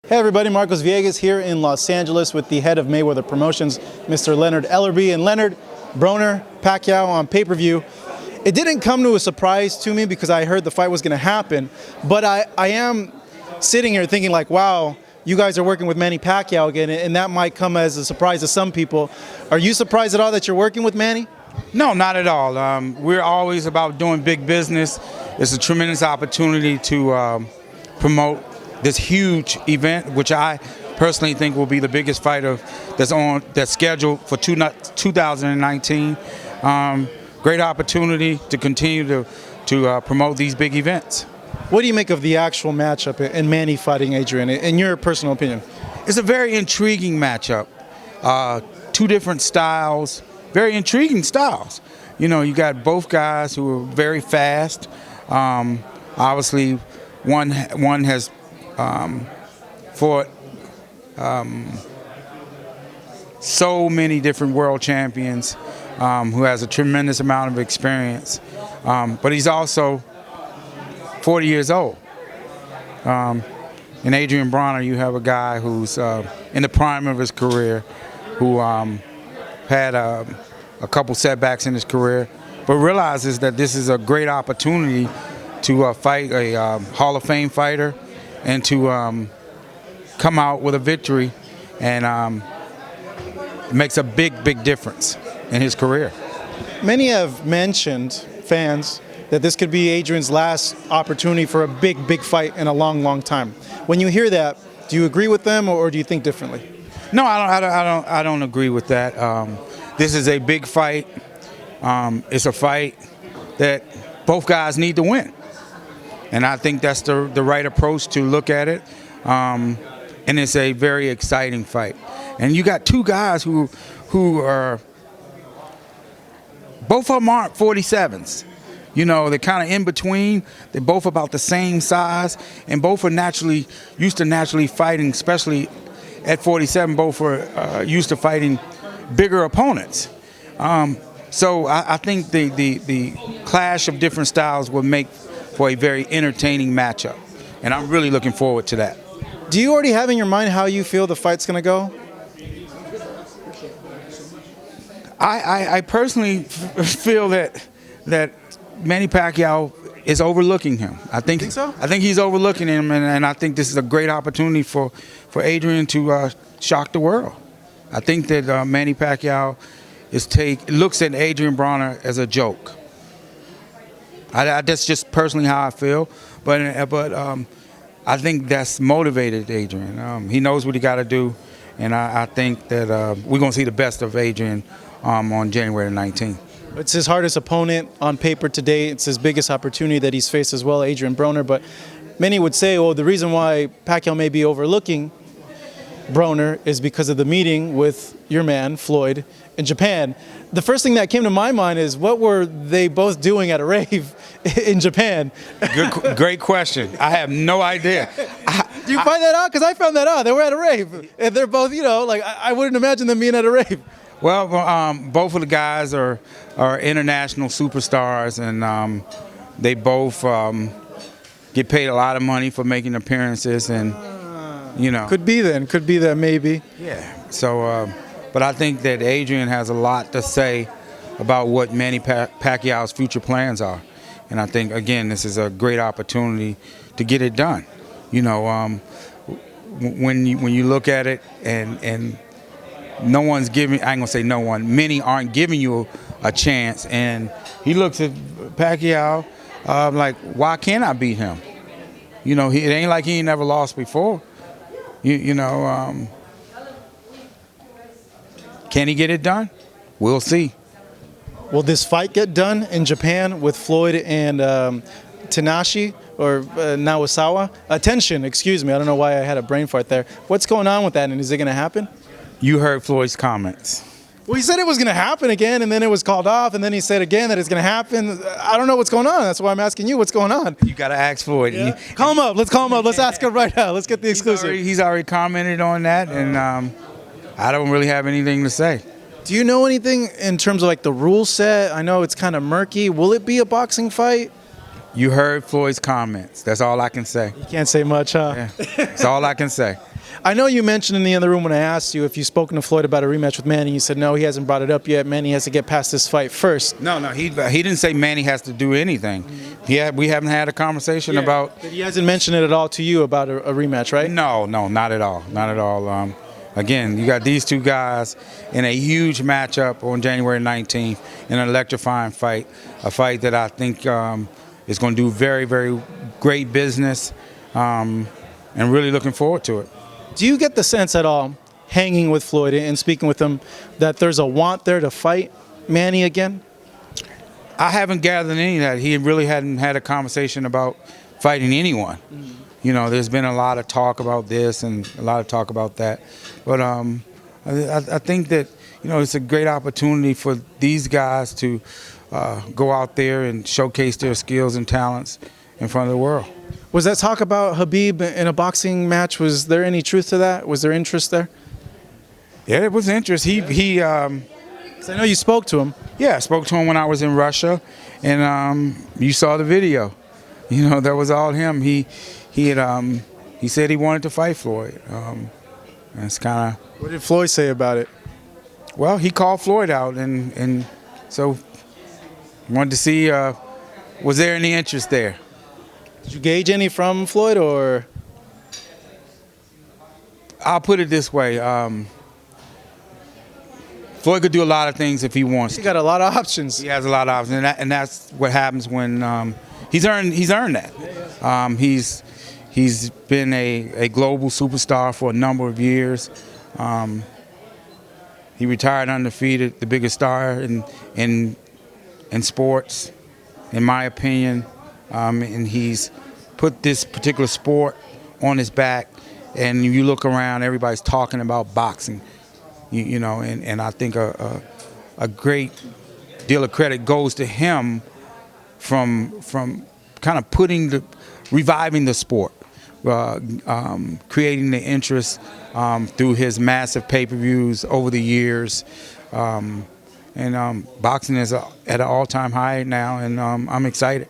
Hey everybody, Marcos Villegas here in Los Angeles with the head of Mayweather Promotions, Mr. Leonard Ellerbe. And Leonard, Broner, Pacquiao on pay-per-view. It didn't come to a surprise to me because I heard the fight was going to happen, but I am sitting here thinking like, wow, you guys are working with Manny Pacquiao again, and that might come as a surprise to some people. Are you surprised at all that you're working with Manny? No, not at all. We're always about doing big business. It's a tremendous opportunity to promote this huge event, which I personally think will be the biggest fight that's scheduled for 2019. Great opportunity to continue to promote these big events. What do you make of the actual matchup and Manny fighting Adrien, in your personal opinion? It's a very intriguing matchup. Two different styles, very intriguing styles. You know, you got both guys who are very fast. Obviously, one has fought so many different world champions, who has a tremendous amount of experience, but he's also 40 years old. In Adrien Broner, you have a guy who's in the prime of his career, who had a couple setbacks in his career, but realizes that this is a great opportunity to fight a Hall of Fame fighter and to come out with a victory, and it makes a big difference in his career. Many have mentioned, fans, that this could be Adrian's last opportunity for a big fight in a long time. When you hear that, do you agree with them or do you think differently? No, I don't agree with that. This is a big fight. It's a fight that both guys need to win, and I think that's the right approach to look at it. And it's a very exciting fight. And you got two guys who are, both of them aren't 47s. You know, they're kind of in between. They're both about the same size, and both are used to fighting, especially at 47. Both are used to fighting bigger opponents. So I think the clash of different styles will make for a very entertaining matchup, and I'm really looking forward to that. Do you already have in your mind how you feel the fight's going to go? I personally feel that Manny Pacquiao is overlooking him. I think so? I think he's overlooking him, and I think this is a great opportunity for Adrien to shock the world. I think that Manny Pacquiao looks at Adrien Broner as a joke. That's just personally how I feel, but I think that's motivated Adrien. He knows what he got to do, and I think that we're going to see the best of Adrien on January 19th. It's his hardest opponent on paper today. It's his biggest opportunity that he's faced as well, Adrien Broner. But many would say, well, the reason why Pacquiao may be overlooking Broner is because of the meeting with your man, FLOYD, in Japan. The first thing that came to my mind is, what were they both doing at a rave in Japan? Great question. I have no idea. Do you find that out? Because I found that out. They were at a rave. And they're both, you know, like, I wouldn't imagine them being at a rave. Well, both of the guys are international superstars, and they both get paid a lot of money for making appearances, and you know. Could be that maybe. Yeah. So, but I think that Adrien has a lot to say about what Manny Pacquiao's future plans are, and I think again this is a great opportunity to get it done. You know, when you look at it and no one's giving, I ain't gonna say no one, many aren't giving you a chance, and he looks at Pacquiao like, why can't I beat him? You know, it ain't like he ain't never lost before. You know, can he get it done? We'll see. Will this fight get done in Japan with FLOYD and Tenshin excuse me, I don't know why I had a brain fart there. What's going on with that, and is it gonna happen? You heard Floyd's comments. Well, he said it was going to happen again, and then it was called off, and then he said again that it's going to happen. I don't know what's going on. That's why I'm asking you what's going on. You got to ask Floyd. Yeah. Call him up. Let's call him up. Let's ask him right now. Let's get the exclusive. He's already commented on that, and I don't really have anything to say. Do you know anything in terms of like the rule set? I know it's kind of murky. Will it be a boxing fight? You heard Floyd's comments. That's all I can say. You can't say much, huh? Yeah. That's all I can say. I know you mentioned in the other room when I asked you if you've spoken to Floyd about a rematch with Manny. You said no, he hasn't brought it up yet. Manny has to get past this fight first. No, he didn't say Manny has to do anything. We haven't had a conversation about. But he hasn't mentioned it at all to you about a rematch, right? No, not at all, not at all. Again, you got these two guys in a huge matchup on January 19th in an electrifying fight, a fight that I think is going to do very, very great business, and really looking forward to it. Do you get the sense at all, hanging with Floyd and speaking with him, that there's a want there to fight Manny again? I haven't gathered any of that. He really hadn't had a conversation about fighting anyone. You know, there's been a lot of talk about this and a lot of talk about that. But I think that, you know, it's a great opportunity for these guys to go out there and showcase their skills and talents in front of the world. Was that talk about Khabib in a boxing match, was there any truth to that? Was there interest there? Yeah, it was interest. 'Cause I know you spoke to him. Yeah, I spoke to him when I was in Russia, and you saw the video. You know, that was all him. He said he wanted to fight Floyd. That's kind of. What did Floyd say about it? Well, he called Floyd out, and so wanted to see was there any interest there. Did you gauge any from Floyd, or? I'll put it this way. Floyd could do a lot of things if he wants to. He got a lot of options. He has a lot of options, and that's what happens when he's earned that. He's been a global superstar for a number of years. He retired undefeated, the biggest star in sports, in my opinion. And he's put this particular sport on his back. And you look around, everybody's talking about boxing. You know, and I think a great deal of credit goes to him from kind of reviving the sport, creating the interest through his massive pay-per-views over the years, and boxing is at an all-time high now, and I'm excited.